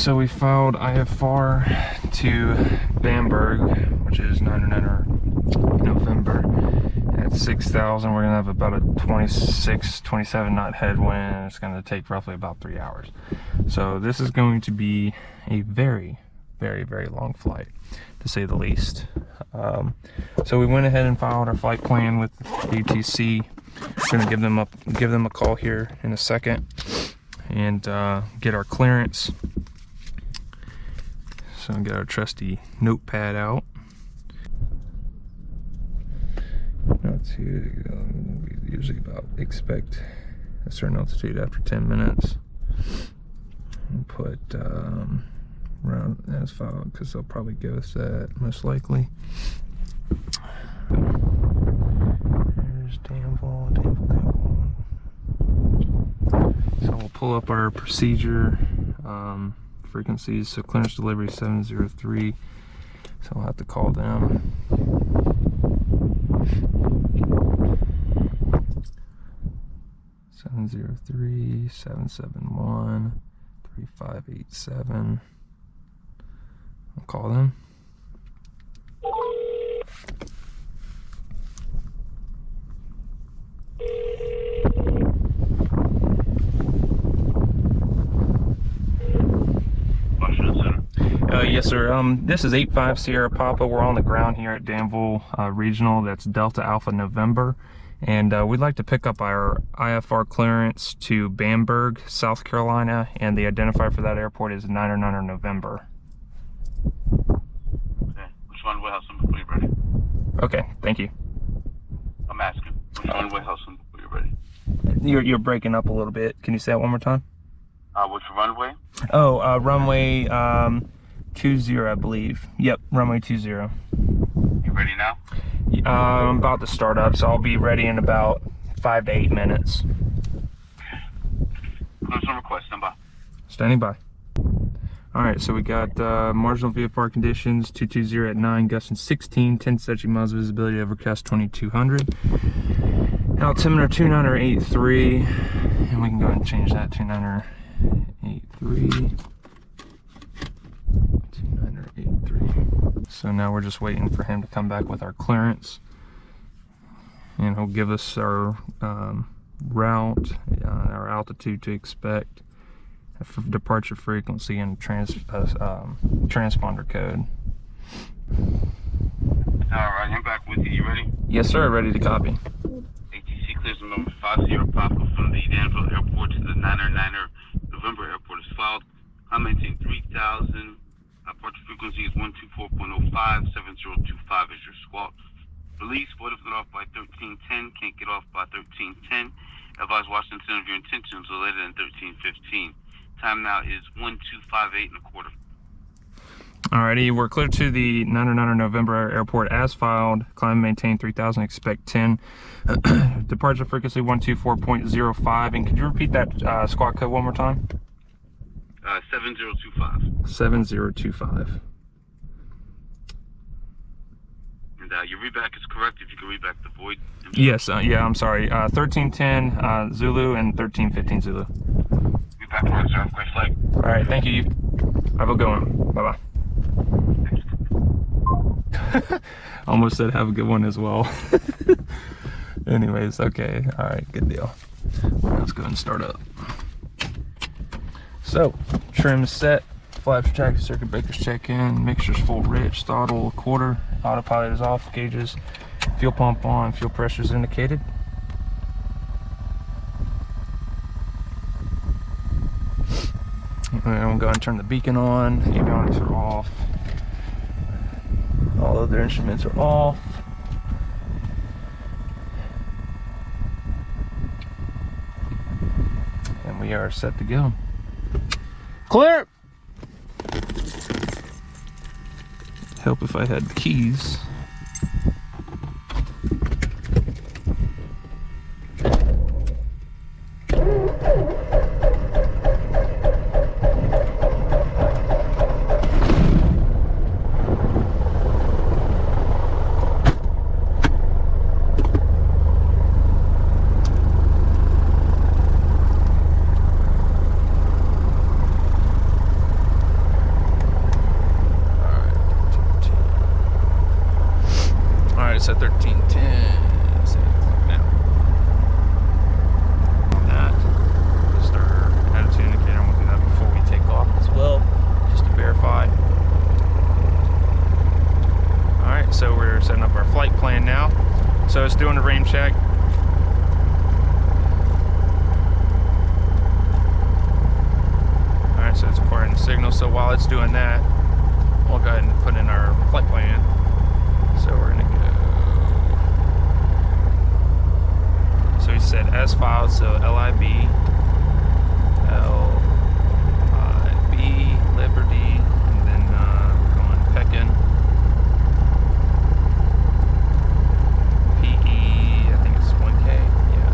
so we filed IFR to Bamberg, which is 99er November, at 6,000. We're gonna have about a 26, 27 knot headwind. It's gonna take roughly about 3 hours. So this is going to be a very, very, very long flight, to say the least. So we went ahead and filed our flight plan with ATC. We're gonna give them a call here in a second and get our clearance. So get our trusty notepad out. Not too, we usually about expect a certain altitude after 10 minutes. And put around as filed because they'll probably give us that most likely. There's Danville. So we'll pull up our procedure frequencies. So clearance delivery 703. So we'll have to call them. 703 771 3587. I'll call them. Yes, sir. This is 85 Sierra Papa. We're on the ground here at Danville Regional. That's Delta Alpha November. And we'd like to pick up our IFR clearance to Bamberg, South Carolina. And the identifier for that airport is 99er November. Okay. Which one will have some before you're ready? Okay, thank you. I'm asking. Which one will have some before you're ready? You're breaking up a little bit. Can you say that one more time? Which runway? Oh, runway 20, I believe. Yep, runway 20. You ready now? I'm about to start up, so I'll be ready in about 5 to 8 minutes. Clearance on request, stand by. Standing by. Alright, so we got marginal VFR conditions, 220 at 9, gusting 16, 10 statute miles visibility, overcast 2200. Altimeter 2983, and we can go ahead and change that, 2983. 2983. So now we're just waiting for him to come back with our clearance, and he'll give us our route, our altitude to expect, departure frequency, and transponder code. Alright, I'm back with you. You ready? Yes, sir. Ready to copy. ATC clears number 50 Papa from the Danville Airport to the 99er November Airport is filed. I maintain 3,000. Departure frequency is 124.05. 7025 is your squawk. Release, void if get off by 1310. Can't get off by 1310. Advise Washington of your intentions no later than 1315. Time now is 1258 1/4. Alrighty, we're clear to the 99er November Airport as filed. Climb and maintain 3,000, expect 10. Departure frequency 124.05. And could you repeat that squawk code one more time? 7025. 7025. And your readback is correct. If you can read back the void. Yes, yeah, I'm sorry. 1310 Zulu and 1315 Zulu. Readback correct, sir. Have a great flight. Alright, thank you. Have a good one. Bye-bye. Almost said have a good one as well. Anyways, okay. Alright, good deal. Let's go ahead and start up. So, trim set, flaps check, circuit breakers check in, mixture's full rich, throttle a quarter, autopilot is off, gauges, fuel pump on, fuel pressure is indicated. And I'm going to turn the beacon on, avionics are off, all other instruments are off. And we are set to go. Clear! Help if I had keys. Alright, so 1310. So now. On that, just our attitude indicator, and we'll do that before we take off as well, just to verify. Alright, so we're setting up our flight plan now. So it's doing a rain check. Alright, so it's acquiring the signal. So while it's doing that, we'll go ahead and put in our flight plan. So we're gonna go. So he said as filed, so LIB, Liberty, and then going Pekin. PE, I think it's 1K, yeah.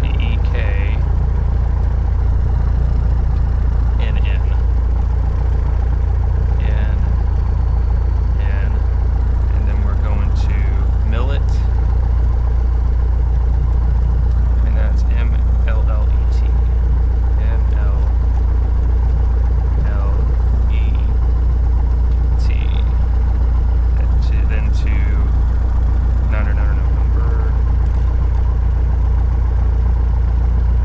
PEK, NN. And then we're going to Millet, and that's MLLET. Then to Niner November.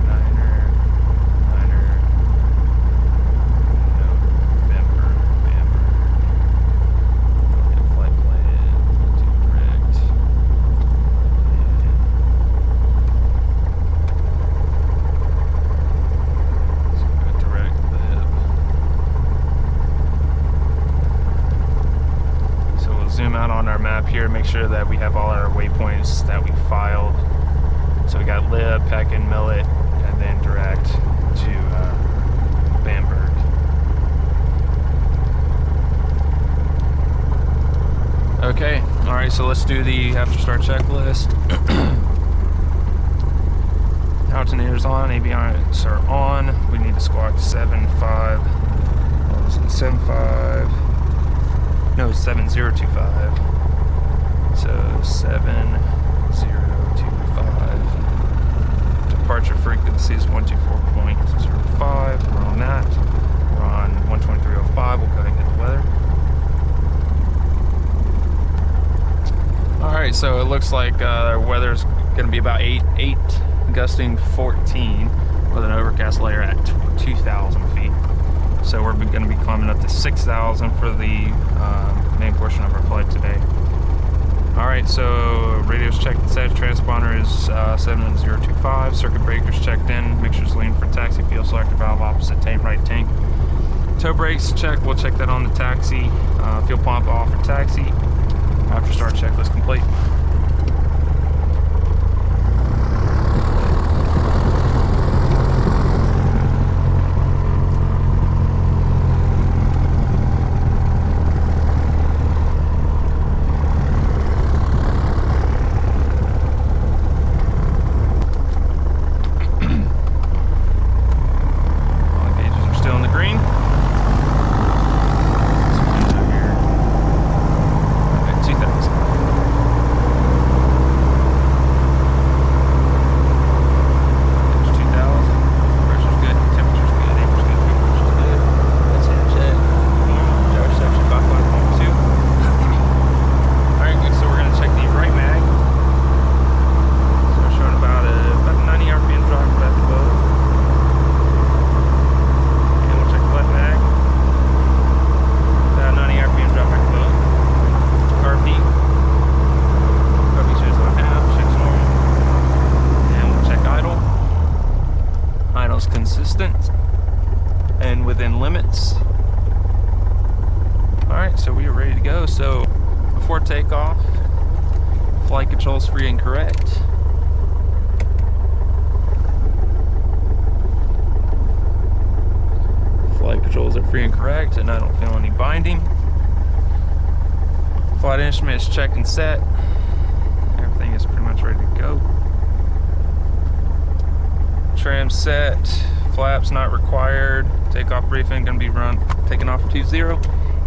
Niner November. Flight plan to direct. So direct lib. So we'll zoom out on our map here, make sure that we have all our waypoints that we filed. So we got Lib, Pekin, Millet, and then direct to Bamberg. Okay, all right, so let's do the after start checklist. Alternators on, avionics are on. We need to squawk 7.5. What was it? 7.5. No, 7025. So 7025. Departure frequency is 124.05. We're on that. We're on 123.05. We'll go ahead and get the weather. Alright, so it looks like our weather's going to be about 8, gusting 14, with an overcast layer at 2,000 feet. So we're going to be climbing up to 6,000 for the main portion of our flight today. Alright, so radio's checked and set, transponder is 7025, circuit breaker's checked in, mixture's lean for taxi, fuel selector valve opposite tank, right tank. Tow brakes check, we'll check that on the taxi. Fuel pump off for taxi. After start checklist complete. Consistent and within limits. Alright, so we are ready to go. So before takeoff, flight controls free and correct. Flight controls are free and correct, and I don't feel any binding. Flight instrument is checked and set. Everything is pretty much ready to go. Trim set, flaps not required. Takeoff briefing going to be taken off 20.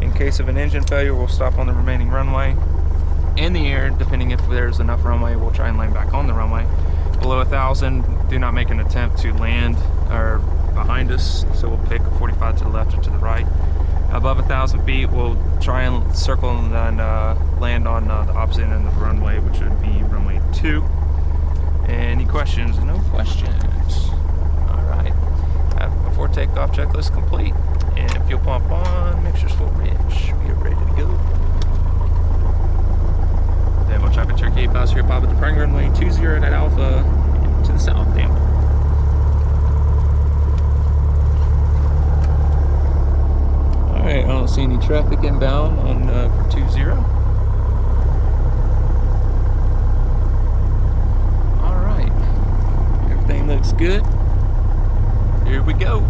In case of an engine failure, we'll stop on the remaining runway. In the air, depending if there's enough runway, we'll try and land back on the runway. Below 1,000, do not make an attempt to land or behind us, so we'll pick a 45 to the left or to the right. above 1,000 feet, we'll try and circle and then land on the opposite end of the runway, which would be runway 2. Any questions? No questions. All right. Before takeoff checklist complete, and fuel pump on, mixture's full rich. We are ready to go. Danville traffic Cherokee 8 passenger Papa departing runway 20 at Alpha to the south, Danville. Alright, I don't see any traffic inbound on for 20. Alright, everything looks good. Here we go.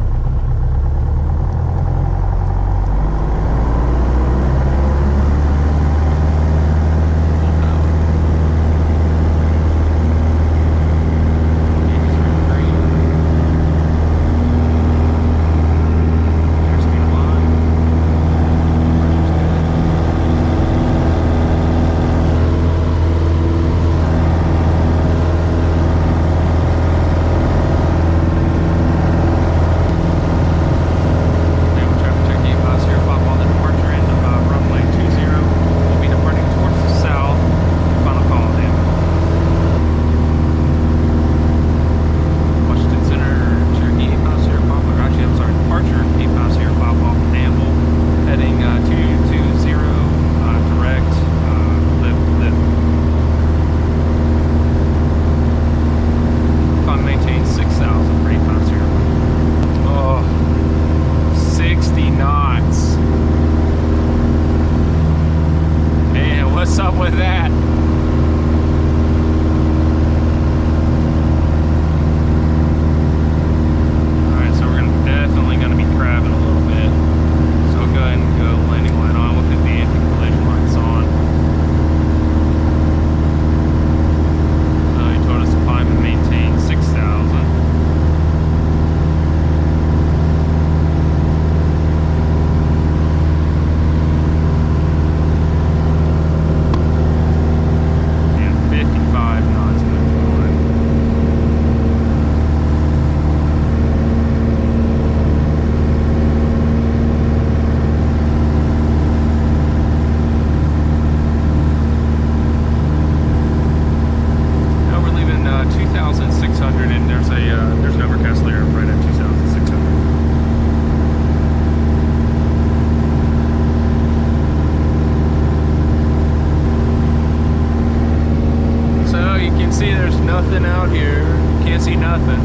Nothing out here, can't see nothing,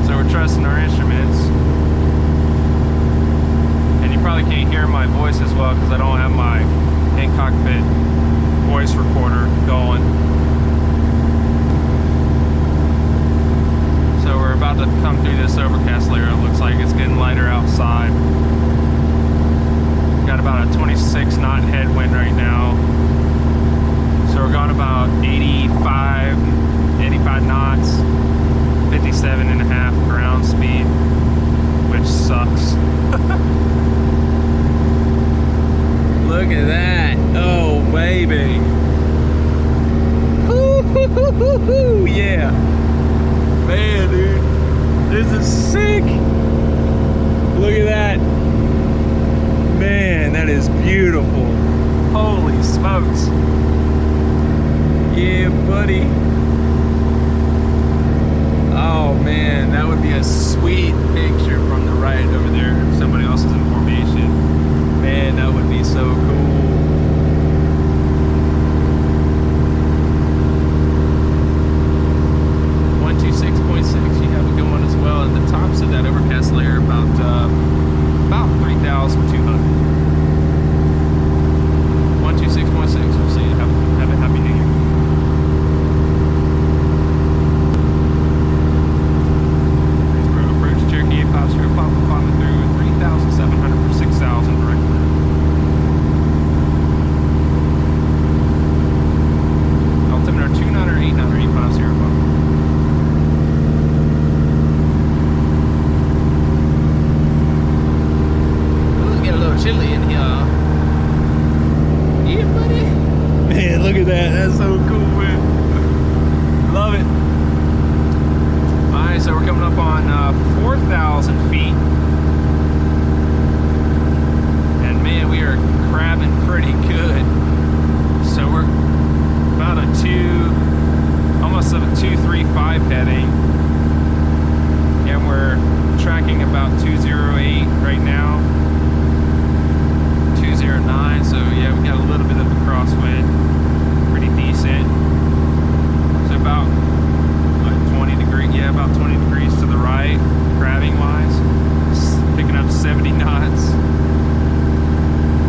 so we're trusting our instruments. And you probably can't hear my voice as well because I don't have my in-cockpit voice recorder going. So we're about to come through this overcast layer. It looks like it's getting lighter outside. Got about a 26 knot headwind right now. So we're going about 85 knots, 57.5 ground speed, which sucks. Look at that. Oh, baby. Ooh, yeah. Man, dude. This is sick. Look at that. Man, that is beautiful. Holy smokes. Yeah, buddy. Oh man, that would be a sweet picture from the right over there. Somebody else is in formation. Man, that would be so cool. You have a good one as well. And the tops of that overcast layer about 3,200. 126.6. We'll see you. Have a happy new year. pretty good. So we're about almost a 235 heading, and we're tracking about 208 right now, 209. So yeah, we got a little bit of a crosswind, pretty decent. So about 20 degrees, yeah, about 20 degrees to the right, crabbing wise, picking up 70 knots.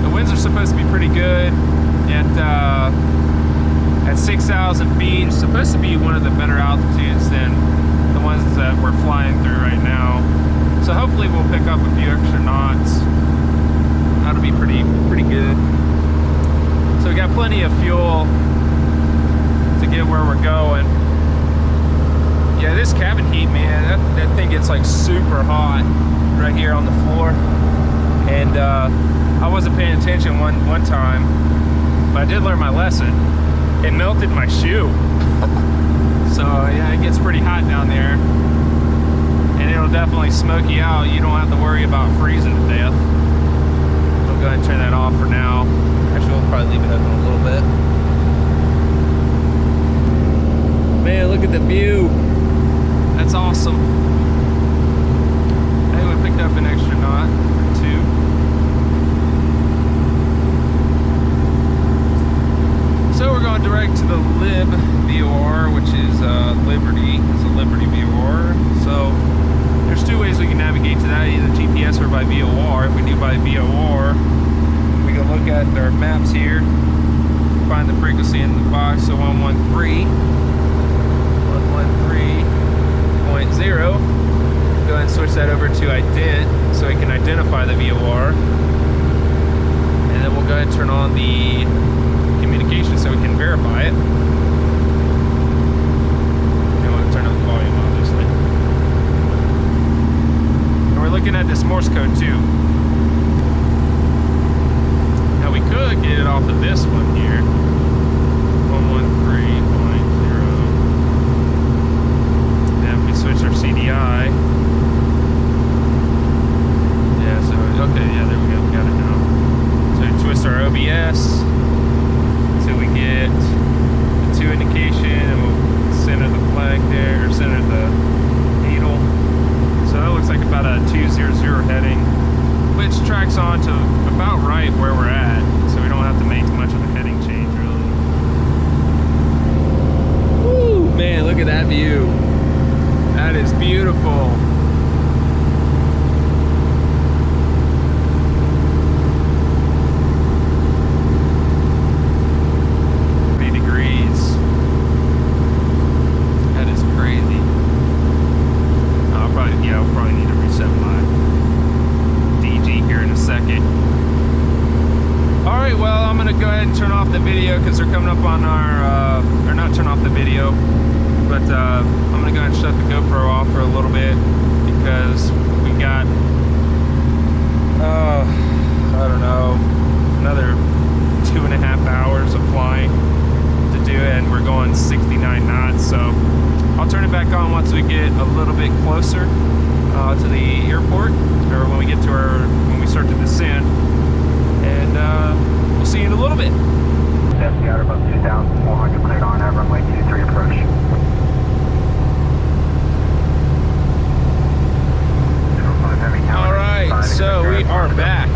The winds are supposed to be pretty good at 6,000 feet. It's supposed to be one of the better altitudes than the ones that we're flying through right now. So hopefully we'll pick up a few extra knots. That'll be pretty good. So we got plenty of fuel to get where we're going. Yeah, this cabin heat, man, that thing gets like super hot right here on the floor. And I wasn't paying attention one time, but I did learn my lesson. It melted my shoe. So yeah, it gets pretty hot down there, and it'll definitely smoke you out. You don't have to worry about freezing to death. We'll go ahead and turn that off for now. Actually, we'll probably leave it open a little bit. Man, look at the view. That's awesome. Hey, we picked up an extra knot or two. So we're going direct to the Lib VOR, which is Liberty. It's a Liberty VOR. So there's two ways we can navigate to that, either GPS or by VOR. If we do by VOR, we can look at our maps here, find the frequency in the box, so 113.0. Go ahead and switch that over to ident so we can identify the VOR. And then we'll go ahead and turn on the communication so we can verify it. And we'll turn up the volume, obviously. And we're looking at this Morse code too. Now we could get it off of this one here. 113.0. And if we switch our CDI. Yeah, so, okay, yeah, there we go, we got it now. So we twist our OBS. We get the 2 indication, and we'll center the flag there, or center the needle. So that looks like about a 200 heading, which tracks on to about right where we're at, so we don't have to make much of a heading change, really. Woo, man, look at that view. That is beautiful. Turn off the video because they're coming up on our, or not turn off the video, but I'm gonna go ahead and shut the GoPro off for a little bit because we got, I don't know, another 2.5 hours of flying to do, and we're going 69 knots. So I'll turn it back on once we get a little bit closer to the airport, or when we get to when we start to descend, and we'll see you in a little bit. Deputy out about 2,400, cleared on at runway 23 approach. Alright, so we are back.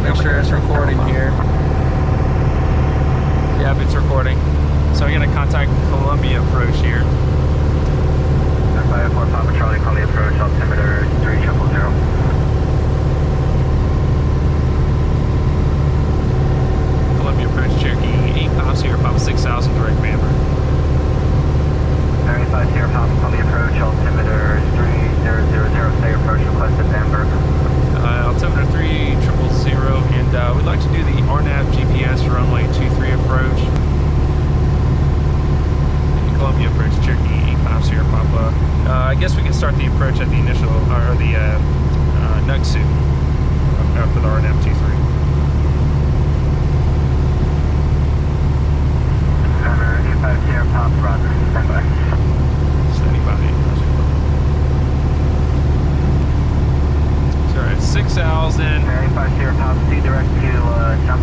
Make sure it's recording here. Yep, it's recording. So we're going to contact Columbia approach here. IFR Papa Charlie, Columbia approach, altimeter 3000. Columbia approach, Cherokee 8 Sierra Papa 6000, direct Bamberg. 35 Sierra Papa, Columbia approach, altimeter 3000, say approach requested Bamberg. Altimeter 3000, and we'd like to do the RNAV GPS runway 23 approach. Columbia approach, Cherokee 8 Sierra Papa. I guess we can start the approach at the initial, or the NUGSU after the RNAV 23. Sierra Papa, Roger. Stand by. Standing by. So we're at 6,000. 35 Sierra Papa, C direct to jump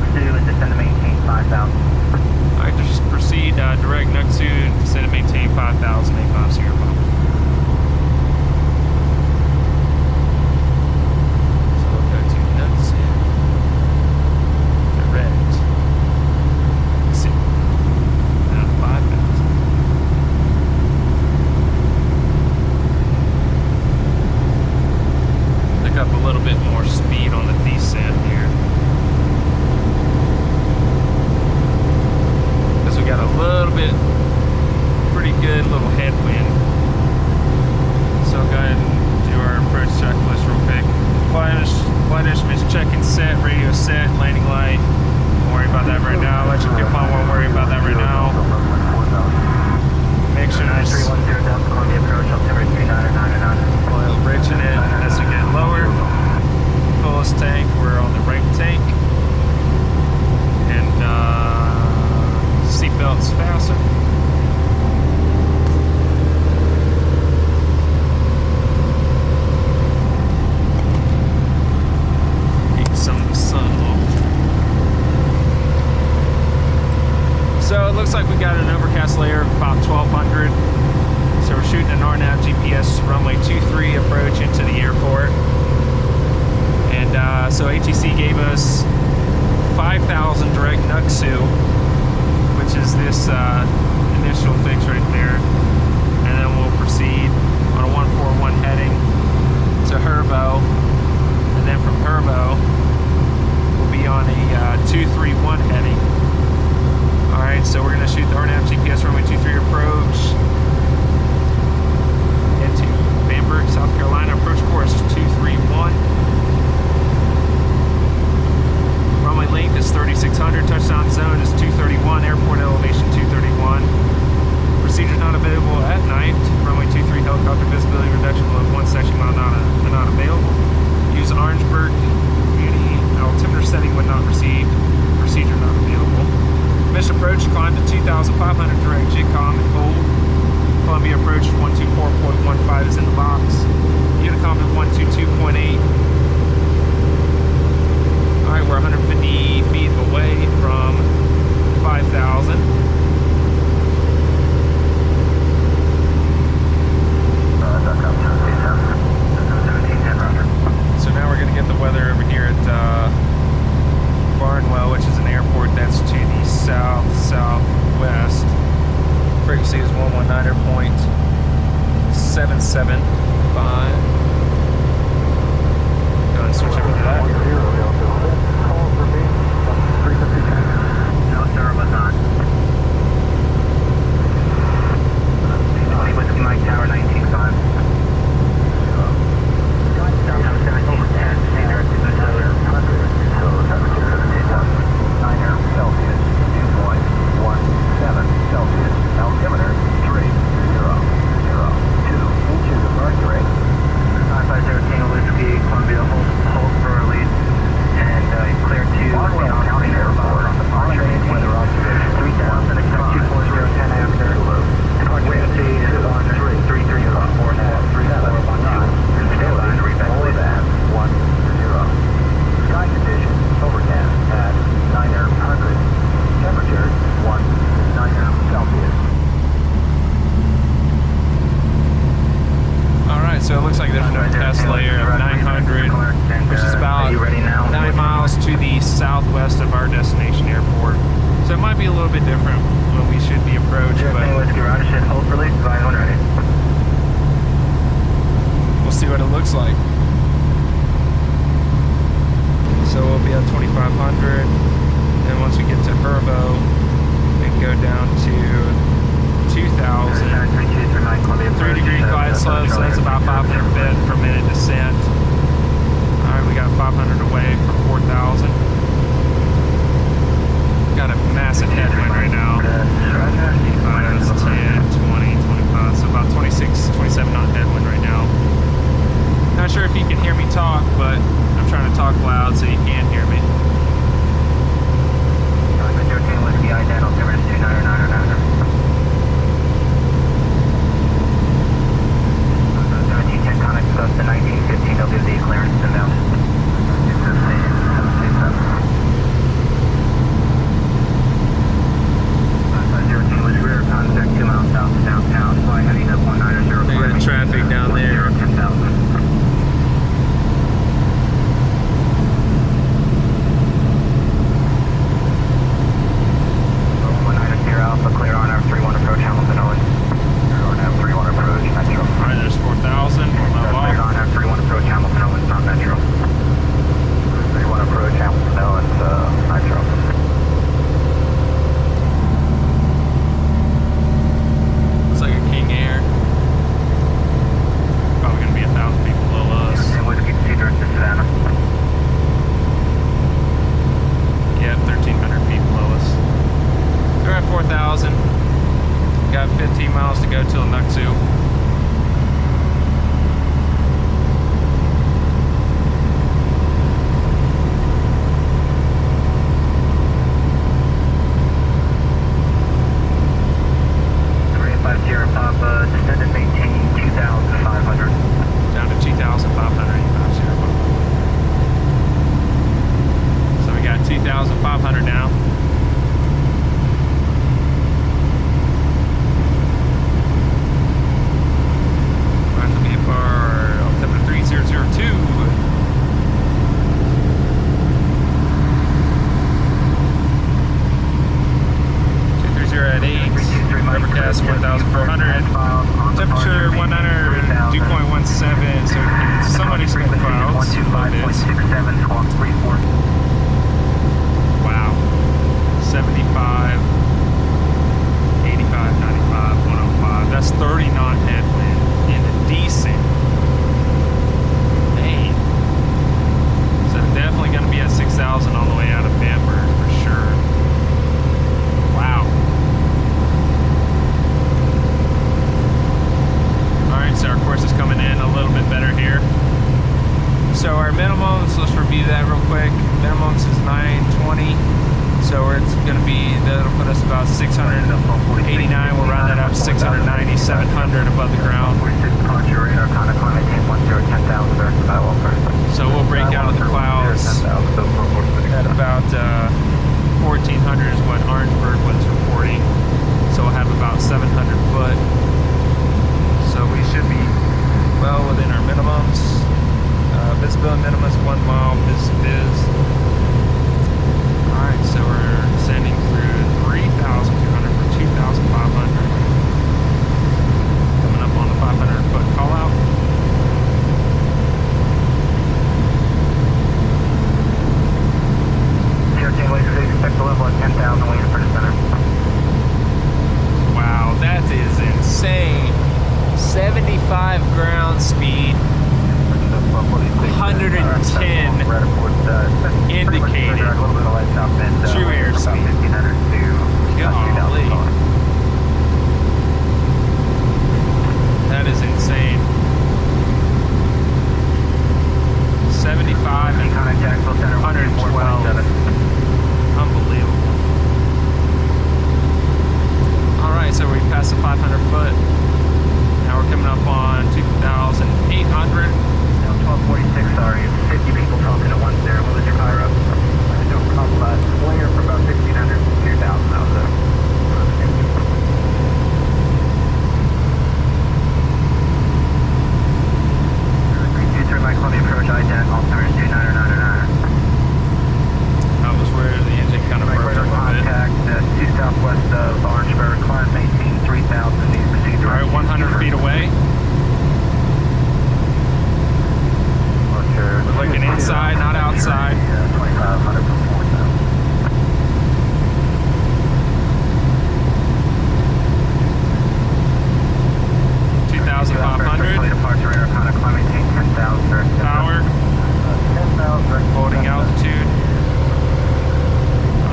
looks like we got an overcast layer of about 1200. So we're shooting an RNAV GPS runway 23 approach into the airport. And so ATC gave us 5,000 direct NUXU, which is this initial fix right there. And then we'll proceed on a 141 heading to Herbo. And then from Herbo, we'll be on a 231 heading. Alright, so we're going to shoot the RNAV GPS runway 23 approach into Bamberg, South Carolina. Approach course 231. Runway length is 3,600. Touchdown zone is 231. Airport elevation 231. Procedure not available at night. Runway 23 helicopter visibility reduction below 1 section mile not available. Use Orangeburg Community altimeter setting when not received. Procedure not available. Mission approach, climb to 2,500 direct JCOM and hold. Columbia approach 124.15 is in the box. Unicom at 122.8. Alright, we're 150 feet away from 5,000. So now we're going to get the weather over here at Barnwell, which is an airport that's to the southwest. Frequency is 119.775. Go ahead and switch over to that. No, sir, it was not. Whiskey Mike Tower 19.5. Delta 1710, stay there at 2 Celsius, 2.17 Celsius, altimeter 300, 2 inches of mercury. 9502 Whiskey, Columbia, hold for release, and clear to Barnwell County Airport. Weather observation 3,000, expect 24010 after. Frequency is 133.4 at 3412. Stand by to repeat. More than 10. Sky conditions overcast at 900. Temperature 190 Celsius. Alright, so it looks like there's an overcast layer of 900, which is about 9 miles to the southwest of our destination airport. So it might be a little bit different when we should be approached, but Whiskey Roger should hold for release, advise when ready. we'll see what it looks like. So we'll be at 2,500, and once we get to Herbo, we can go down to 2,000. 3-degree glide slope, so that's about 500 feet per minute descent. Alright, we got 500 away from 4,000. Got a massive headwind right now. 5, 10, 20, 25, so about 26, 27 knot headwind right now. Not sure if you can hear me talk, but I'm trying to talk loud so you can hear me. 13 Whiskey Identical, altimeter 299. 1710 Connect close to 1915, they'll give the clearance to them. 502 Whiskey Rear contact 2 miles south to downtown, flying heading up 190. They got traffic down there. 10,000. Alpha, clear on our 31 approach, Hamilton Owens. Clear on our 31 approach, Metro. Alright, there's 4,000. Clear on our 31 approach, Hamilton Owens, not Metro. 31 approach, Hamilton Owens, Metro. Looks like a King Air. Probably gonna be 1,000 people below us. Whiskey, C direct to Savannah. Yeah, 1,300 feet below us. We're at 4,000. Got 15 miles to go till NUXU. Papa, descend and maintain 2,500. Down to 2,500. So we got 2,500 now. at 8. Overcast 1,400. Temperature 102.17. So somewhat expect clouds. Wow. 75, 85, 95, 105. That's 30 knot headwind in a decent. Man. So definitely going to be at 6,000 on the way out of Bamberg for sure. Wow. Alright, so our course is coming in a little bit better here. So our minimums, let's review that real quick. Minimums is 920. So it's going to be, that'll put us about 689. We'll round that up 690, 700 above the ground. So we'll break out of the clouds at about 1,400 is what Orangeburg was reporting. So we'll have about 700 foot. So we should be well within our minimums. Visibility minimum is 1 mile, viz. Alright, so we're sending through 3,200 for 2,500. Coming up on the 500 foot call out. Expect the level at 10,000 waiting for the center. Wow, that is insane. 75 ground speed. 110 indicated true airspeed. Golly. That is insane. 75 and 112. Unbelievable. Alright, so we passed the 500 foot. Now we're coming up on 2,800. 1246, sorry, 50 people talking at once there. What was your car up? I don't know, slinger for about 1,500 to 2,000 out there. Turn right on the approach, IDAC, altimeter 29 or 909. That was where the engine kind of broke up a bit. Contact due southwest of Orangeburg, climb maintain 3,000, needs to proceed. Alright, 100 feet away. We're looking inside, not outside. 2,500 for 4,000. 2,500. Departure radar, contact climb maintain 10,000. Power. 10,000. Holding altitude.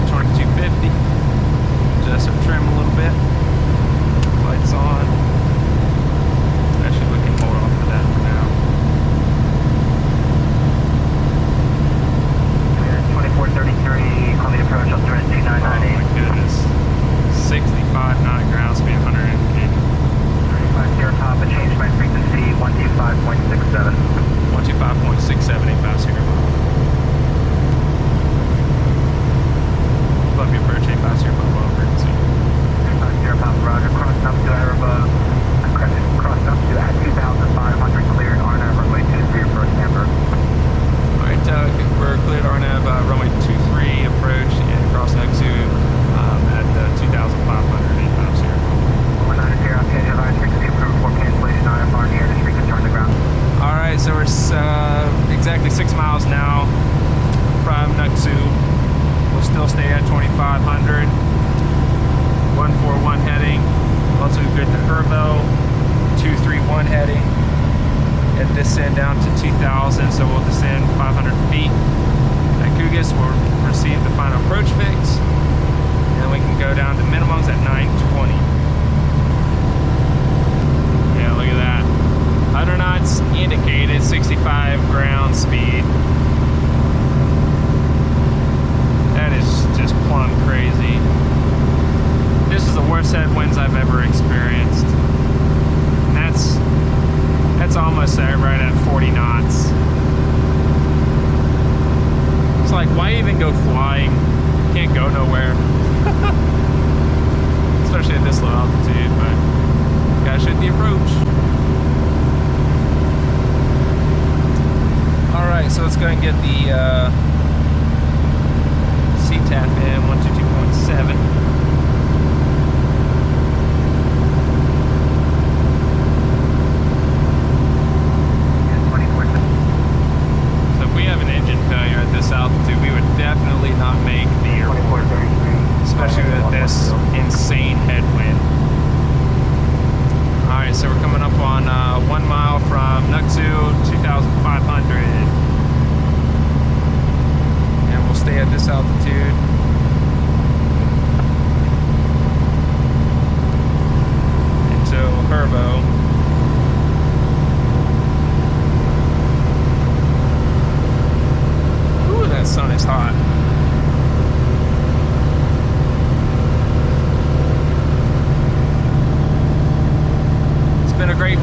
2250. Adjust our trim a little bit. Lights on. Actually, we can hold off for that for now. 2433, call the approach, altimeter 2998. Oh my goodness. 65 knot ground speed, 180. 35 zero top, and change my frequency 125.67. 125.678 passenger mile. Columbia approach 8 passenger mile frequency. 35 zero top, roger, cross up to air above. Cross up to at 2,500, cleared RNAV runway 23 approach Bamberg. Alright, we're cleared RNAV runway 23 approach and cross exit at 2,500 8 passenger. 19 zero, okay, advise frequency approved for cancellation IFR near the street return to ground. Alright, so we're exactly 6 miles now from Nuxu. We'll still stay at 2,500. 141 heading. Once we've got the Herbo, 231 heading. And descend down to 2,000, so we'll descend 500 feet. At Gugas, we'll receive the final approach fix. And then we can go down to minimums at 920. Yeah, look at that. 100 knots indicated, 65 ground speed. That is just plumb crazy. This is the worst headwinds I've ever experienced. And that's almost there, right at 40 knots. It's like, why even go flying? Can't go nowhere. Especially at this low altitude, but gotta shoot the approach. Alright, so let's go and get the CTAP in, 122.7.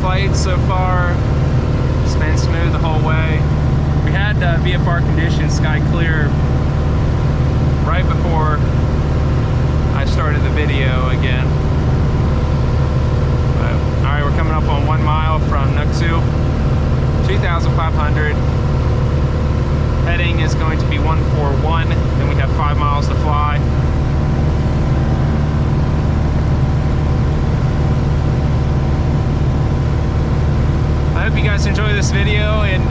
flight so far. It's been smooth the whole way. We had VFR conditions, sky clear, right before I started the video again. Alright, we're coming up on 1 mile from Nuxu, 2,500. Heading is going to be 141, then we have 5 miles to fly. I hope you guys enjoy this video, and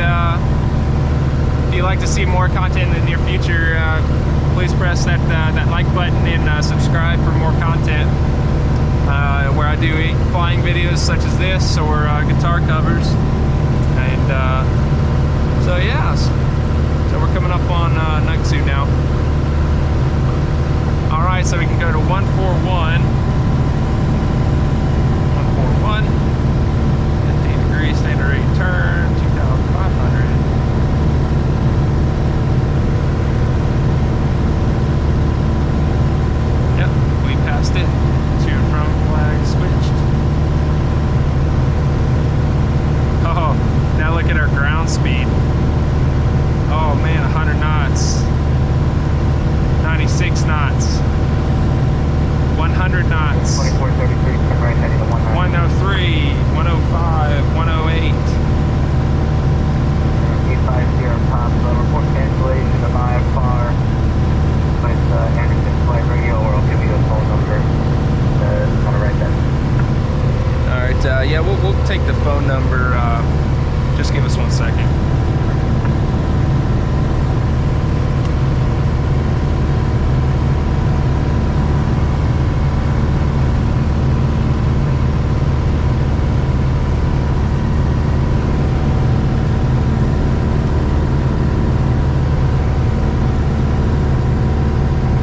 if you'd like to see more content in the near future, please press that like button and subscribe for more content where I do flying videos such as this or guitar covers. And so yeah, so we're coming up on Nuxu now. Alright, so we can go to 141. 141. 15 degrees, standard rate turn, 2,500. Yep, we passed it. To and from flag switched. Oh, now look at our ground speed. Oh man, 100 knots. 96 knots. 100 knots. 2433, turn right heading to 190. 103, 105, 108. 850 top, report cancellation of IFR. With Anderson flight radio, or I'll give you a phone number. Want to write that? Alright, yeah, we'll take the phone number. Just give us 1 second.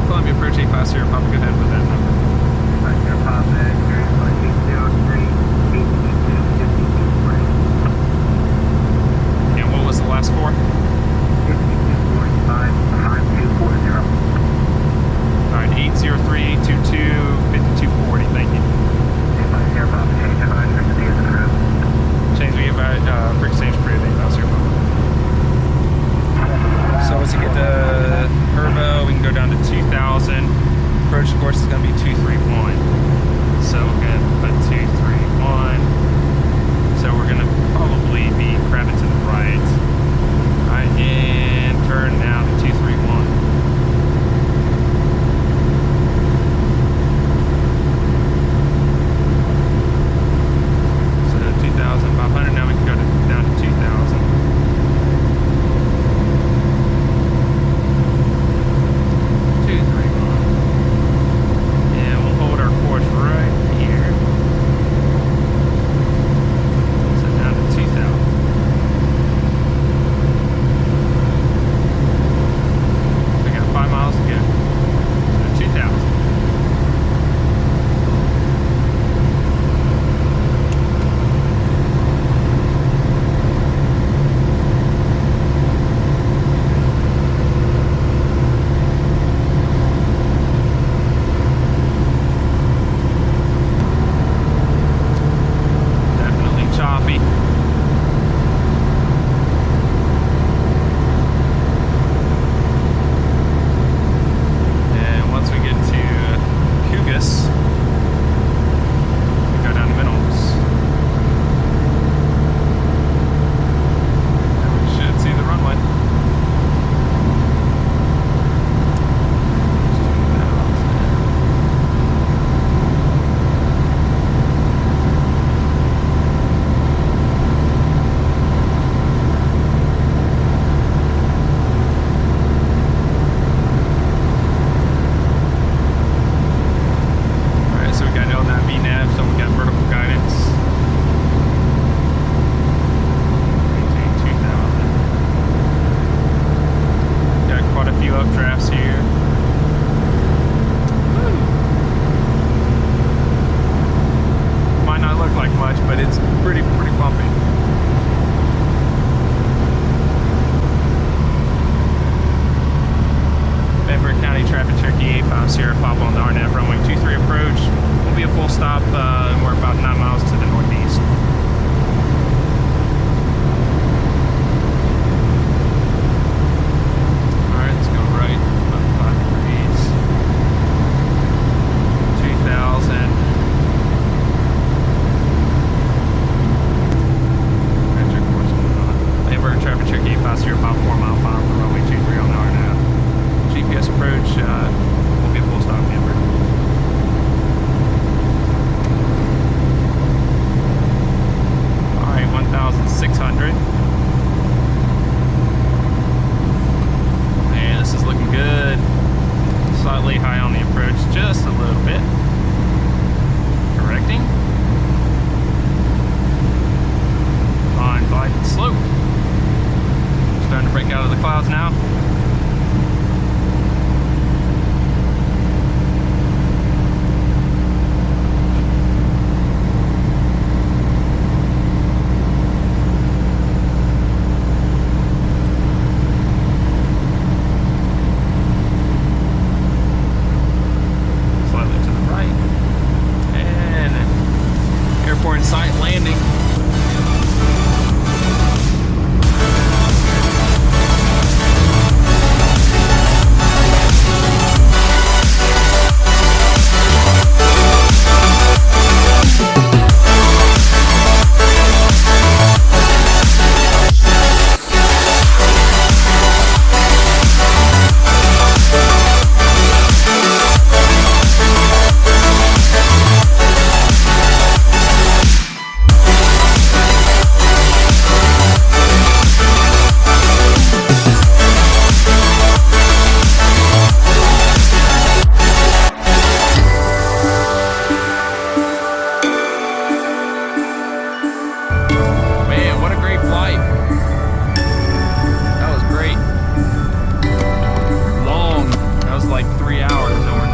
Columbia Approach 8 Class 0, Papa, go ahead with that number. And what was the last four? 5245, 5240. Alright, 803, 822, 5240, thank you. Change we have for exchange crew, thank you. So once you get to Herbo, we can go down to 2,000. Approach course is going to be 231. So we're going to put 231. So we're going to probably be crabbing to the right. Alright, and turn now to 231. So 2,500, now we can go down to 2,000. 231. And we'll hold our course right here. So down to 2,000. We got 5 miles to go. So 2,000. Definitely choppy. And once we get to Cougas, we go down to Minerals. And we should see the runway. Alright, so we got on that VNAV, so we got vertical guidance. Maintain 2,000. Got quite a few updrafts here. Woo. Might not look like much, but it's pretty bumpy. Bamberg County Traffic Cherokee 850, pop on the RNAV runway 23 approach. Will be a full stop, and we're about 9 miles to the northeast.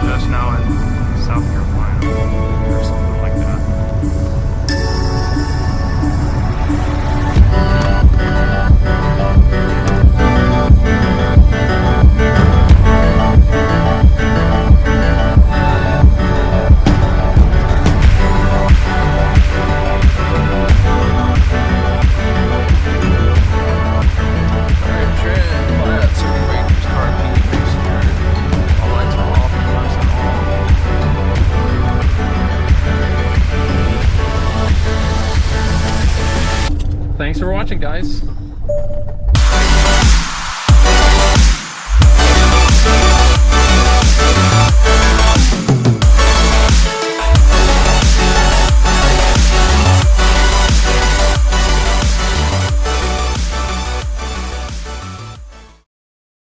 just now in South Carolina or something like that. Thanks for watching, guys.